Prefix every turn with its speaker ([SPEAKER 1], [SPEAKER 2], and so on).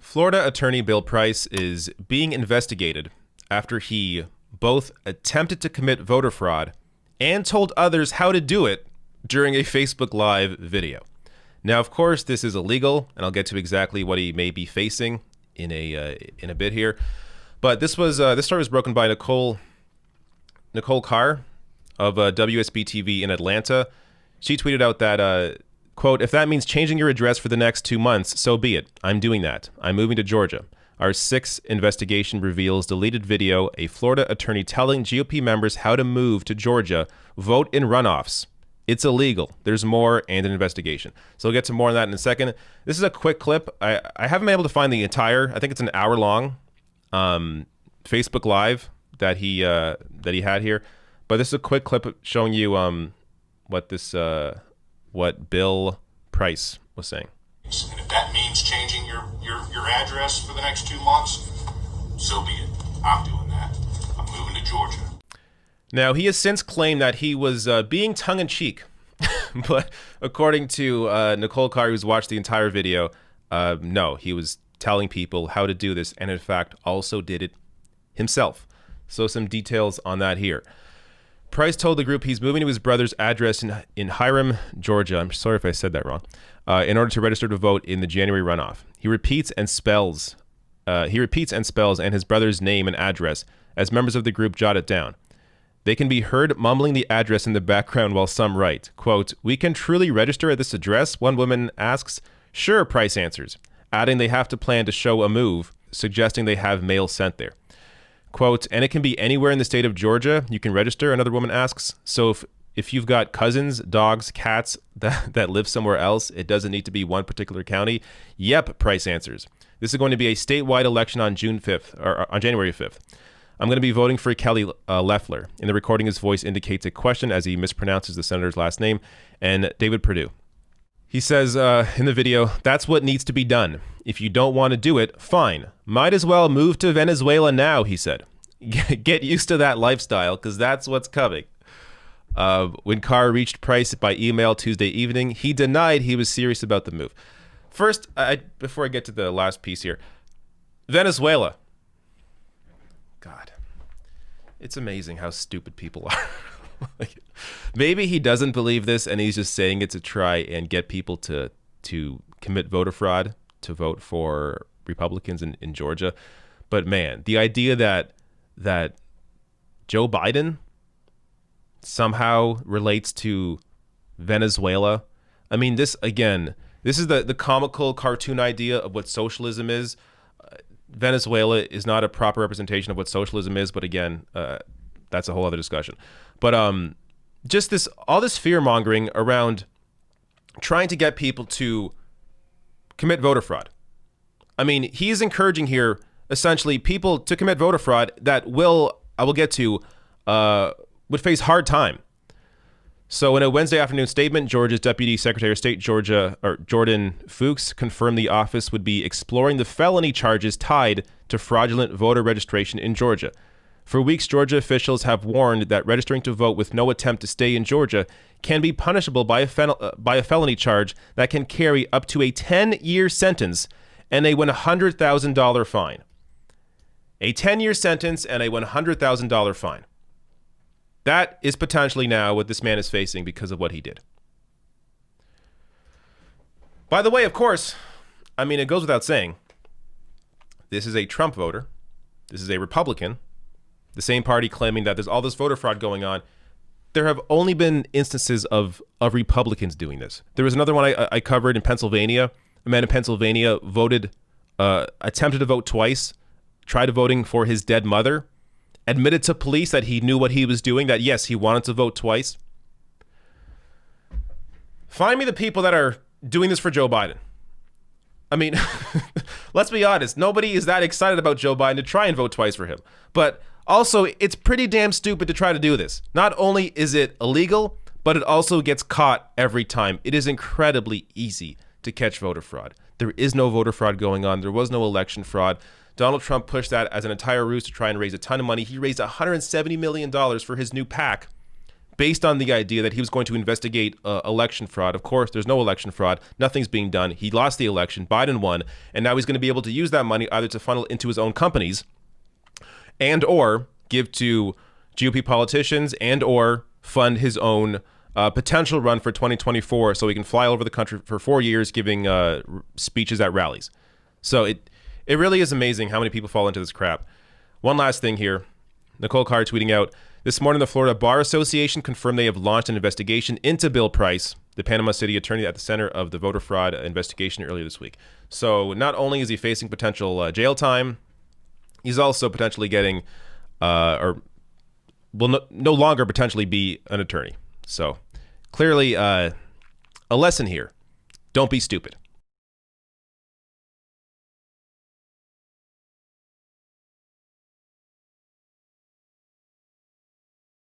[SPEAKER 1] Florida attorney Bill Price is being investigated after he both attempted to commit voter fraud and told others how to do it during a Facebook Live video. Now, of course, this is illegal, and I'll get to exactly what he may be facing in a bit here. But this story was broken by Nicole Carr of WSB TV in Atlanta. She tweeted out that, quote, "If that means changing your address for the next 2 months, so be it. I'm doing that. I'm moving to Georgia. Our 6th investigation reveals deleted video, a Florida attorney telling GOP members how to move to Georgia, vote in runoffs. It's illegal. There's more and an investigation." So we'll get to more on that in a second. This is a quick clip. I haven't been able to find the entire, I think it's an hour long Facebook Live that he had here. But this is a quick clip showing you what Bill Price was saying.
[SPEAKER 2] And if that means changing your address for the next 2 months, so be it. I'm doing that. I'm moving to Georgia.
[SPEAKER 1] Now, he has since claimed that he was being tongue-in-cheek. But according to Nicole Carr, who's watched the entire video, no, he was telling people how to do this and, in fact, also did it himself. So some details on that here. Price told the group he's moving to his brother's address in Hiram, Georgia. I'm sorry if I said that wrong. In order to register to vote in the January runoff. He repeats and spells and his brother's name and address as members of the group jot it down. They can be heard mumbling the address in the background while some write, quote, "We can truly register at this address?" One woman asks. "Sure," Price answers, adding they have to plan to show a move, suggesting they have mail sent there. Quote, "And it can be anywhere in the state of Georgia you can register," another woman asks. "So if you've got cousins, dogs, cats that live somewhere else, it doesn't need to be one particular county?" "Yep," Price answers. "This is going to be a statewide election on January 5th. I'm going to be voting for Kelly Loeffler." In the recording, his voice indicates a question as he mispronounces the senator's last name, and David Perdue. He says in the video, "That's what needs to be done. If you don't want to do it, fine. Might as well move to Venezuela now," he said. "Get used to that lifestyle, because that's what's coming." When Carr reached Price by email Tuesday evening, he denied he was serious about the move. First, before I get to the last piece here, Venezuela. God, it's amazing how stupid people are. Like, maybe he doesn't believe this and he's just saying it to try and get people to commit voter fraud, to vote for Republicans in Georgia. But man, the idea that Joe Biden somehow relates to Venezuela. I mean, this is the comical cartoon idea of what socialism is. Venezuela is not a proper representation of what socialism is, but again, that's a whole other discussion. But just all this fear mongering around trying to get people to commit voter fraud. I mean, he's encouraging here essentially people to commit voter fraud that would face hard time. So in a Wednesday afternoon statement, Georgia's Deputy Secretary of State Jordan Fuchs confirmed the office would be exploring the felony charges tied to fraudulent voter registration in Georgia. For weeks, Georgia officials have warned that registering to vote with no attempt to stay in Georgia can be punishable by a felony charge that can carry up to a 10-year sentence and a $100,000 fine. A 10-year sentence and a $100,000 fine. That is potentially now what this man is facing because of what he did. By the way, of course, I mean, it goes without saying, this is a Trump voter. This is a Republican. The same party claiming that there's all this voter fraud going on. There have only been instances of Republicans doing this. There was another one I covered in Pennsylvania. A man in Pennsylvania attempted to vote twice, tried voting for his dead mother, admitted to police that he knew what he was doing, that yes, he wanted to vote twice. Find me the people that are doing this for Joe Biden. I mean, let's be honest. Nobody is that excited about Joe Biden to try and vote twice for him. But also, it's pretty damn stupid to try to do this. Not only is it illegal, but it also gets caught every time. It is incredibly easy to catch voter fraud. There is no voter fraud going on. There was no election fraud. Donald Trump pushed that as an entire ruse to try and raise a ton of money. He raised $170 million for his new PAC based on the idea that he was going to investigate election fraud. Of course, there's no election fraud. Nothing's being done. He lost the election. Biden won. And now he's going to be able to use that money either to funnel into his own companies and or give to GOP politicians and or fund his own potential run for 2024 so he can fly all over the country for 4 years giving speeches at rallies. So it really is amazing how many people fall into this crap. One last thing here. Nicole Carr tweeting out, this morning the Florida Bar Association confirmed they have launched an investigation into Bill Price, the Panama City attorney at the center of the voter fraud investigation earlier this week. So not only is he facing potential jail time, he's also potentially getting, or will no longer potentially be an attorney. So clearly a lesson here. Don't be stupid.